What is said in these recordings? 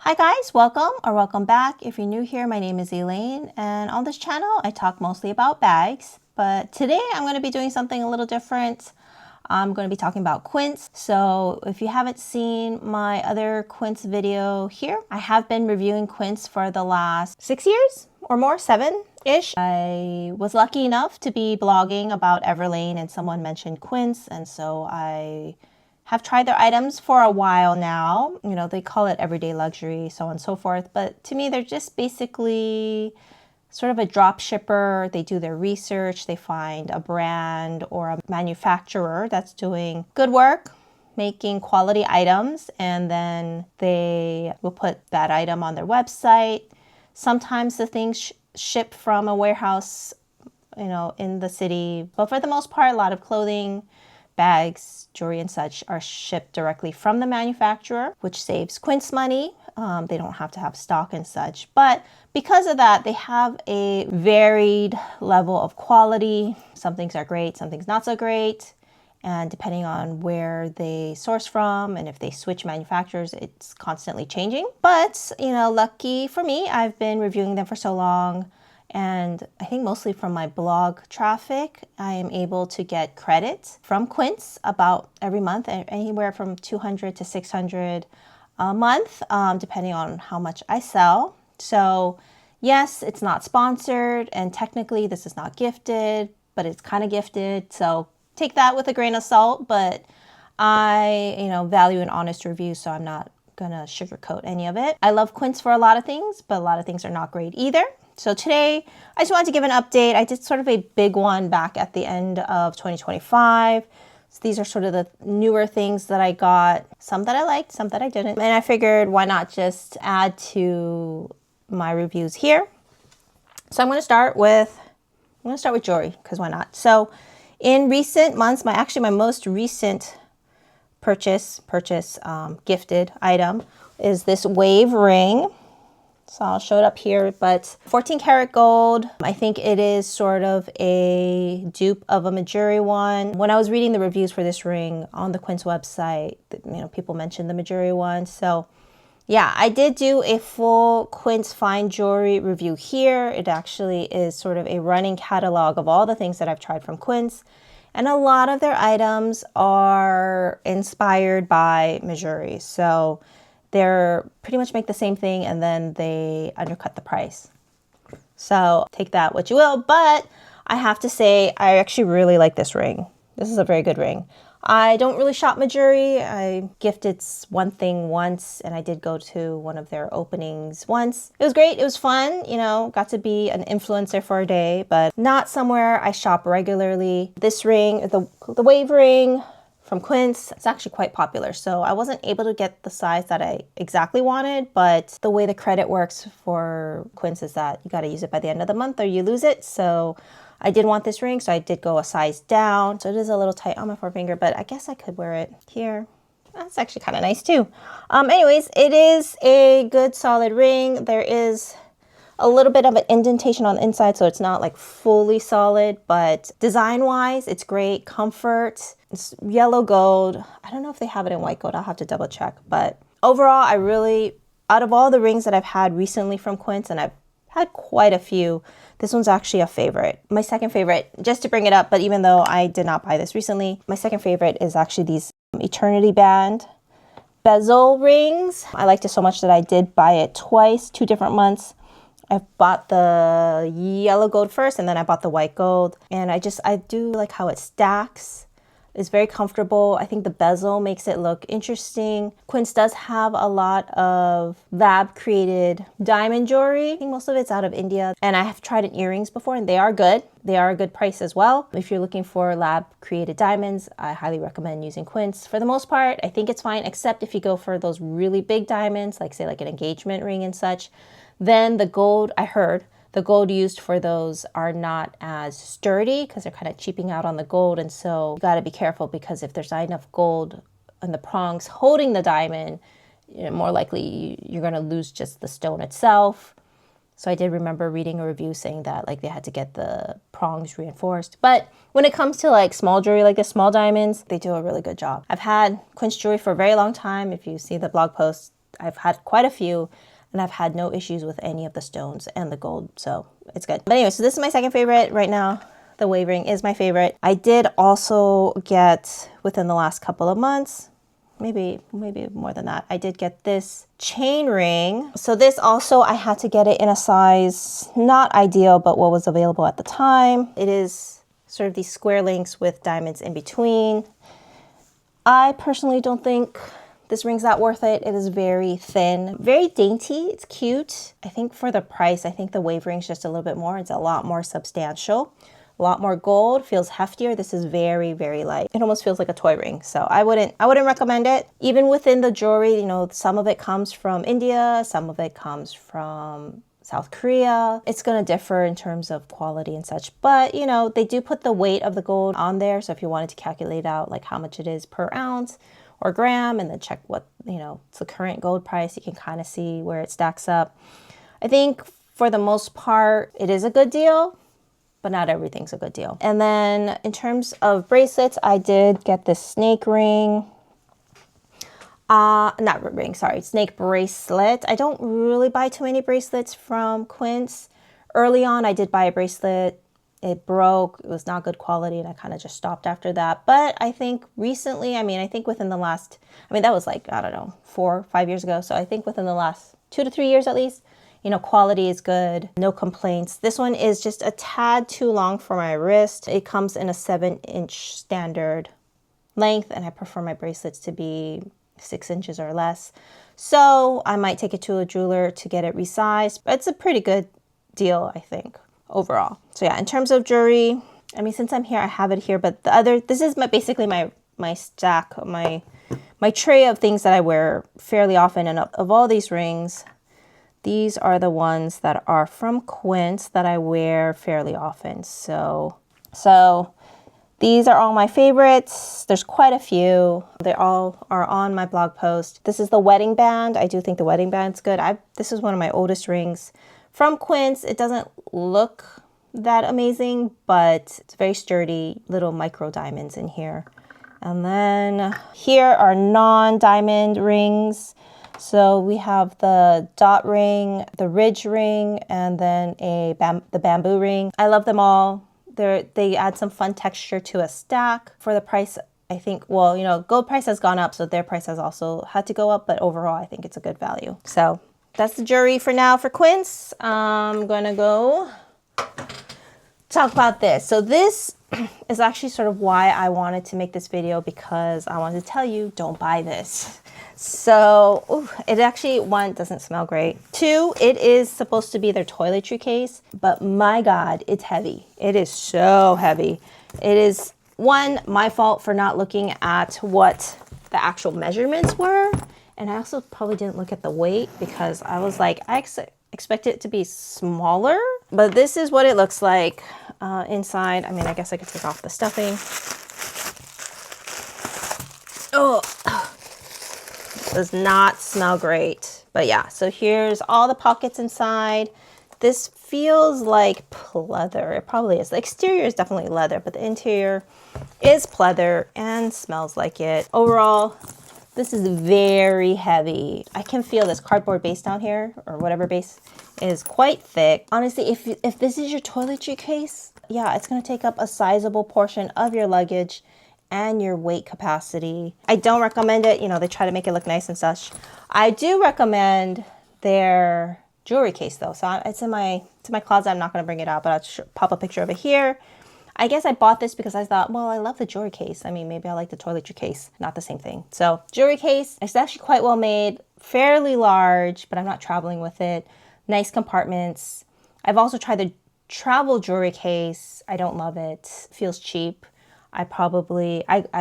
Hi guys, welcome or welcome back. If you're new here, my name is Elaine, and on this channel I talk mostly about bags, but today I'm going to be doing something a little different. I'm going to be talking about Quince. So if you haven't seen my other Quince video here, I have been reviewing Quince for the last 6 years or more, 7-ish. I was lucky enough to be blogging about Everlane and someone mentioned Quince, and so I have tried their items for a while now. You know, they call it everyday luxury, so on and so forth. But to me, they're just basically sort of a drop shipper. They do their research. They find a brand or a manufacturer that's doing good work, making quality items, and then they will put that item on their website. Sometimes the things ship from a warehouse, in the city. But for the most part, a lot of clothing, bags, jewelry, and such are shipped directly from the manufacturer, which saves Quince money. They don't have to have stock and such. But because of that, they have a varied level of quality. Some things are great, some things not so great. And depending on where they source from and if they switch manufacturers, it's constantly changing. But, lucky for me, I've been reviewing them for so long. And I think mostly from my blog traffic, I am able to get credit from Quince about every month, anywhere from $200 to $600 a month, depending on how much I sell. So yes, it's not sponsored, and technically this is not gifted, but it's kind of gifted. So take that with a grain of salt, but I, value an honest review, so I'm not gonna sugarcoat any of it. I love Quince for a lot of things, but a lot of things are not great either. So today, I just wanted to give an update. I did sort of a big one back at the end of 2025. So these are sort of the newer things that I got. Some that I liked, some that I didn't. And I figured, why not just add to my reviews here? So I'm going to start with jewelry, because why not? So in recent months, my most recent purchase, gifted item is this wave ring. So I'll show it up here, but 14 karat gold. I think it is sort of a dupe of a Majuri one. When I was reading the reviews for this ring on the Quince website, people mentioned the Majuri one. So yeah, I did do a full Quince fine jewelry review here. It actually is sort of a running catalog of all the things that I've tried from Quince. And a lot of their items are inspired by Majuri. So they're pretty much make the same thing and then they undercut the price. So take that what you will, but I have to say I actually really like this ring. This is a very good ring. I don't really shop Majuri. I gifted one thing once, and I did go to one of their openings once. It was great. It was fun, got to be an influencer for a day, but not somewhere I shop regularly. This ring, the wave ring from Quince, it's actually quite popular. So I wasn't able to get the size that I exactly wanted, but the way the credit works for Quince is that you got to use it by the end of the month or you lose it. So I did want this ring, so I did go a size down. So it is a little tight on my forefinger, but I guess I could wear it here. That's actually kind of nice too. Anyways, it is a good solid ring. There is a little bit of an indentation on the inside, so it's not like fully solid, but design-wise, it's great. Comfort, it's yellow gold. I don't know if they have it in white gold. I'll have to double check. But overall, out of all the rings that I've had recently from Quince, and I've had quite a few, this one's actually a favorite. My second favorite, just to bring it up, but even though I did not buy this recently, my second favorite is actually these Eternity Band bezel rings. I liked it so much that I did buy it twice, 2 different months. I bought the yellow gold first, and then I bought the white gold. And I do like how it stacks. It's very comfortable. I think the bezel makes it look interesting. Quince does have a lot of lab created diamond jewelry. I think most of it's out of India. And I have tried in earrings before, and they are good. They are a good price as well. If you're looking for lab created diamonds, I highly recommend using Quince. For the most part, I think it's fine, except if you go for those really big diamonds, like say like an engagement ring and such. Then the gold used for those are not as sturdy because they're kind of cheaping out on the gold. And so you got to be careful, because if there's not enough gold on the prongs holding the diamond, more likely you're going to lose just the stone itself. So I did remember reading a review saying that like they had to get the prongs reinforced. But when it comes to like small jewelry like this, small diamonds, they do a really good job. I've had Quince jewelry for a very long time. If you see the blog post, I've had quite a few and I've had no issues with any of the stones and the gold, so it's good. But anyway, so this is my second favorite right now. The wave ring is my favorite. I did also get, within the last couple of months, maybe more than that, I did get this chain ring. So this also, I had to get it in a size not ideal, but what was available at the time. It is sort of these square links with diamonds in between. I personally don't think this ring's that worth it. It is very thin, very dainty. It's cute. I think for the price, I think the wave ring's just a little bit more. It's a lot more substantial. A lot more gold, feels heftier. This is very, very light. It almost feels like a toy ring. So I wouldn't recommend it. Even within the jewelry, you know, some of it comes from India, some of it comes from South Korea. It's gonna differ in terms of quality and such, but you know, they do put the weight of the gold on there. So if you wanted to calculate out like how much it is per ounce or gram and then check what, you know, it's the current gold price, you can kind of see where it stacks up. I think for the most part, it is a good deal, but not everything's a good deal. And then in terms of bracelets, I did get this snake ring. Not ring, sorry, snake bracelet. I don't really buy too many bracelets from Quince. Early on, I did buy a bracelet. It broke, it was not good quality, and I kind of just stopped after that. But I think recently, I think within the last, that was like, I don't know, 4 or 5 years ago. So I think within the last 2 to 3 years at least, you know, quality is good, no complaints. This one is just a tad too long for my wrist. It comes in a 7-inch standard length, and I prefer my bracelets to be 6 inches or less. So I might take it to a jeweler to get it resized, but it's a pretty good deal, I think, overall. So yeah, in terms of jewelry, since I'm here, I have it here, but this is basically my stack, my tray of things that I wear fairly often. And of all these rings, these are the ones that are from Quince that I wear fairly often. So these are all my favorites. There's quite a few. They all are on my blog post. This is the wedding band. I do think the wedding band's good. This is one of my oldest rings from Quince. It doesn't look that amazing, but it's very sturdy, little micro diamonds in here. And then here are non-diamond rings. So we have the dot ring, the ridge ring, and then the bamboo ring. I love them all. They add some fun texture to a stack. For the price, I think, well, you know, gold price has gone up, so their price has also had to go up, but overall, I think it's a good value. So that's the jewelry for now for Quince. I'm gonna go talk about this. So this is actually sort of why I wanted to make this video, because I wanted to tell you, don't buy this. So it actually, 1, doesn't smell great. 2, it is supposed to be their toiletry case, but my God, it's heavy. It is so heavy. It is, 1, my fault for not looking at what the actual measurements were. And I also probably didn't look at the weight, because I was like, I expect it to be smaller, but this is what it looks like inside. I guess I could take off the stuffing. Oh, does not smell great. But yeah, so here's all the pockets inside. This feels like pleather. It probably is. The exterior is definitely leather, but the interior is pleather and smells like it. Overall, this is very heavy. I can feel this cardboard base down here, or whatever base, is quite thick. Honestly, if this is your toiletry case, yeah, it's gonna take up a sizable portion of your luggage and your weight capacity. I don't recommend it. You know, they try to make it look nice and such. I do recommend their jewelry case though. So it's in my closet. I'm not going to bring it out, but I'll pop a picture of it here. I guess I bought this because I thought, well, I love the jewelry case. Maybe I like the toiletry case. Not the same thing. So jewelry case, it's actually quite well made, fairly large, but I'm not traveling with it. Nice compartments. I've also tried the travel jewelry case. I don't love it. Feels cheap. I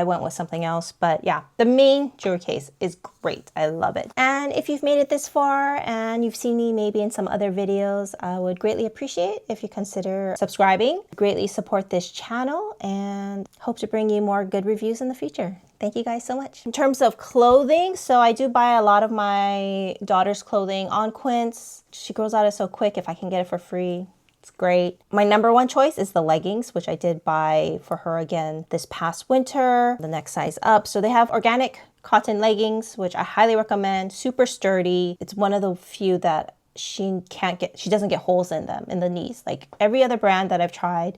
went with something else, but yeah, the main jewelry case is great. I love it. And if you've made it this far and you've seen me maybe in some other videos, I would greatly appreciate if you consider subscribing. Greatly support this channel and hope to bring you more good reviews in the future. Thank you guys so much. In terms of clothing, so I do buy a lot of my daughter's clothing on Quince. She grows out of it so quick. If I can get it for free, It's great. My number one choice is the leggings, which I did buy for her again this past winter, the next size up. So they have organic cotton leggings, which I highly recommend. Super sturdy. It's one of the few that she doesn't get holes in them, in the knees. Like every other brand that I've tried,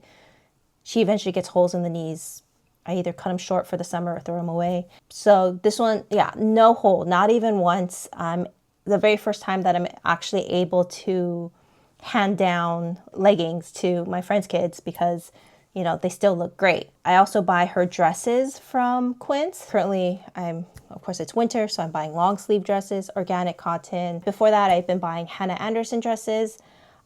she eventually gets holes in the knees. I either cut them short for the summer or throw them away. So this one, yeah, no hole, not even once. The very first time that I'm actually able to hand down leggings to my friends' kids because, you know, they still look great. I also buy her dresses from Quince. Currently, of course, it's winter, so I'm buying long sleeve dresses, organic cotton. Before that, I've been buying Hannah Anderson dresses.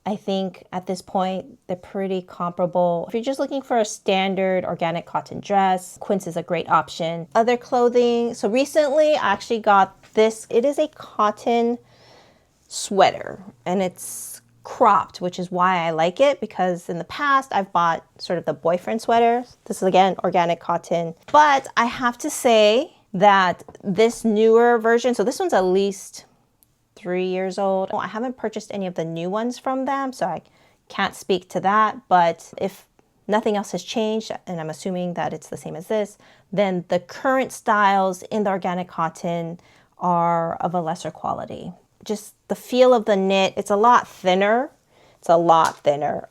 I think at this point, they're pretty comparable. If you're just looking for a standard organic cotton dress, Quince is a great option. Other clothing. So recently, I actually got this. It is a cotton sweater, and it's cropped, which is why I like it, because in the past, I've bought sort of the boyfriend sweaters. This is, again, organic cotton. But I have to say that this newer version, so this one's at least 3 years old. I haven't purchased any of the new ones from them, so I can't speak to that. But if nothing else has changed, and I'm assuming that it's the same as this, then the current styles in the organic cotton are of a lesser quality. Just the feel of the knit, it's a lot thinner. It's a lot thinner.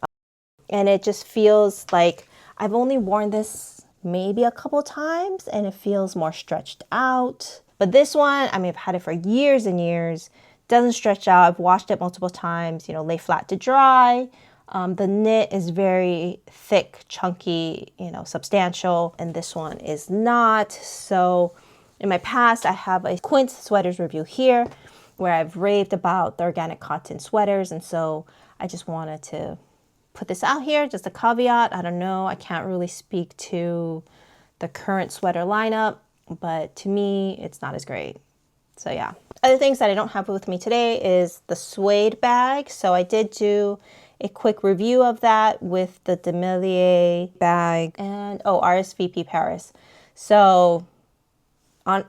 And it just feels like I've only worn this maybe a couple times, and it feels more stretched out. But this one, I mean, I've had it for years and years. Doesn't stretch out. I've washed it multiple times, you know, lay flat to dry. The knit is very thick, chunky, you know, substantial, and this one is not. So in my past, I have a Quince sweaters review here where I've raved about the organic cotton sweaters, and so I just wanted to put this out here, just a caveat. I don't know, I can't really speak to the current sweater lineup, but to me, it's not as great. So yeah. Other things that I don't have with me today is the suede bag. So I did do a quick review of that with the Demilia bag and RSVP Paris. So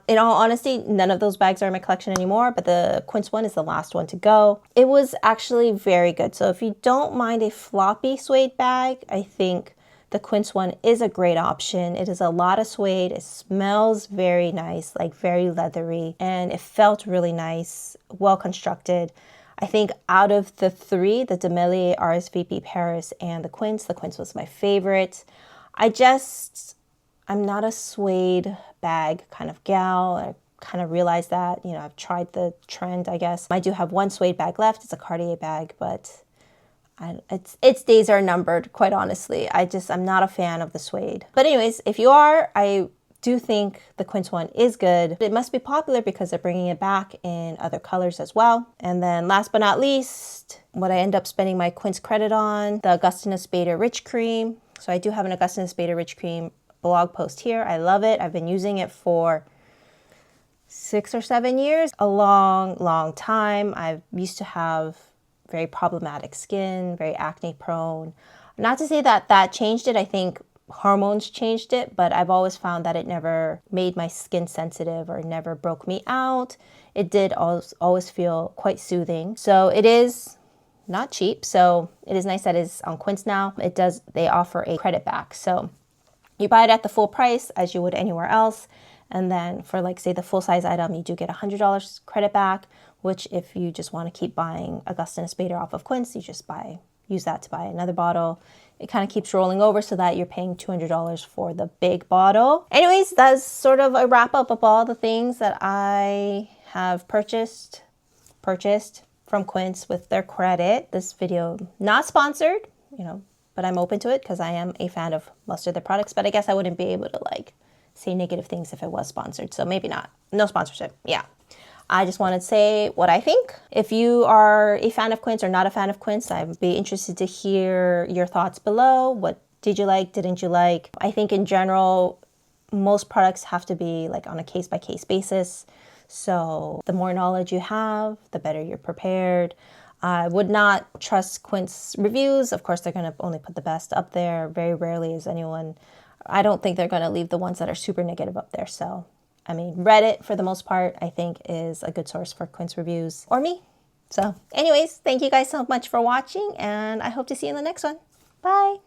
in all honesty, none of those bags are in my collection anymore, but the Quince one is the last one to go. It was actually very good. So if you don't mind a floppy suede bag, I think the Quince one is a great option. It is a lot of suede. It smells very nice, like very leathery, and it felt really nice, well constructed. I think out of the three, the Demilia, RSVP Paris, and the Quince was my favorite. I'm not a suede bag kind of gal. I kind of realized that, you know, I've tried the trend, I guess. I do have one suede bag left. It's a Cartier bag, but its days are numbered, quite honestly. I'm not a fan of the suede. But anyways, if you are, I do think the Quince one is good. It must be popular because they're bringing it back in other colors as well. And then last but not least, what I end up spending my Quince credit on, the Augustinus Bader Rich Cream. So I do have an Augustinus Bader Rich Cream blog post here. I love it. I've been using it for 6 or 7 years, a long time. I used to have very problematic skin, very acne prone. Not to say that that changed it. I think hormones changed it, but I've always found that it never made my skin sensitive or never broke me out. It did always feel quite soothing. So it is not cheap. So it is nice that it's on Quince now. They offer a credit back. So you buy it at the full price as you would anywhere else. And then for, like, say, the full-size item, you do get $100 credit back, which if you just want to keep buying Augustinus Bader off of Quince, you just use that to buy another bottle. It kind of keeps rolling over so that you're paying $200 for the big bottle. Anyways, that's sort of a wrap-up of all the things that I have purchased from Quince with their credit. This video not sponsored, you know, but I'm open to it because I am a fan of most of their products. But I guess I wouldn't be able to, like, say negative things if it was sponsored. So maybe not. No sponsorship. Yeah. I just wanted to say what I think. If you are a fan of Quince or not a fan of Quince, I'd be interested to hear your thoughts below. What did you like? Didn't you like? I think in general, most products have to be, like, on a case-by-case basis. So the more knowledge you have, the better you're prepared. I would not trust Quince reviews. Of course, they're going to only put the best up there. Very rarely is anyone... I don't think they're going to leave the ones that are super negative up there. So, I mean, Reddit, for the most part, I think is a good source for Quince reviews. Or me. So anyways, thank you guys so much for watching, and I hope to see you in the next one. Bye.